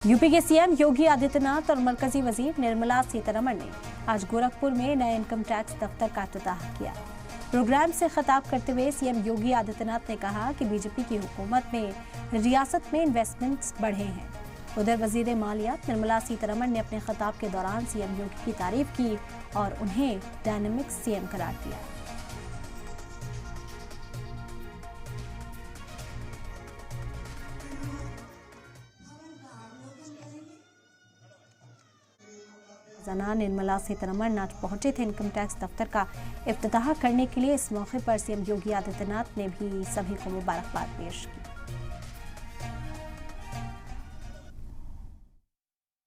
UP के CM Yogi Adityanath और मरकजी वजीर निर्मला सीतारमण ने आज गोरखपुर में नए इनकम टैक्स दफ्तर का इफ्तिताह किया। प्रोग्राम से खिताब करते हुए सीएम योगी आदित्यनाथ ने कहा कि बीजेपी की हुकूमत में रियासत में इन्वेस्टमेंट्स बढ़े हैं। उधर वजीर मालियात निर्मला सीतारमण ने अपने खिताब के दौरान सीएम योगी की तारीफ की और उन्हें डायनामिक सीएम करार दिया। निर्मला सीतारमण आज पहुंचे थे इनकम टैक्स दफ्तर का इफ्तिताह करने के लिए। इस मौके पर सीएम योगी आदित्यनाथ ने भी सभी को मुबारकबाद पेश की।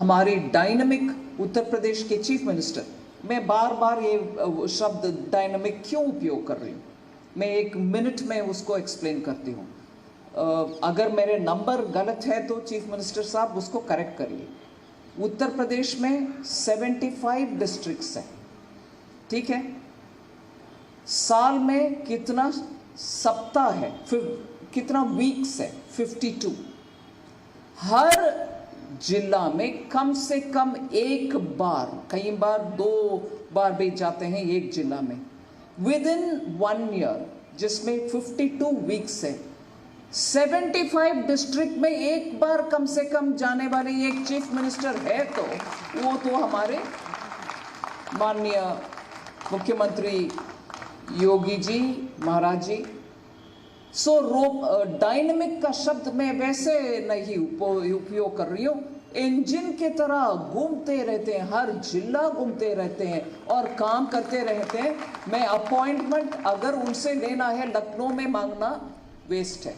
हमारी डायनामिक उत्तर प्रदेश के चीफ मिनिस्टर, मैं बार बार ये शब्द डायनामिक क्यों उपयोग कर रही हूँ, मैं एक मिनट में उसको एक्सप्लेन करती हूँ। अगर मेरे नंबर गलत है तो चीफ मिनिस्टर साहब उसको करेक्ट करिए। उत्तर प्रदेश में 75 डिस्ट्रिक्ट्स हैं, ठीक है। साल में कितना सप्ताह है, कितना वीक्स है, 52। हर जिला में कम से कम एक बार, कई बार 2 बार भी जाते हैं एक जिला में, विद इन 1 ईयर, जिसमें 52 वीक्स है। 75 डिस्ट्रिक्ट में एक बार कम से कम जाने वाले एक चीफ मिनिस्टर है तो वो तो हमारे माननीय मुख्यमंत्री योगी जी महाराज जी। डायनेमिक का शब्द मैं वैसे नहीं उपयोग कर रही हूँ। इंजन की तरह घूमते रहते हैं, हर जिला घूमते रहते हैं और काम करते रहते हैं। मैं अपॉइंटमेंट अगर उनसे लेना है, लखनऊ में मांगना वेस्ट है।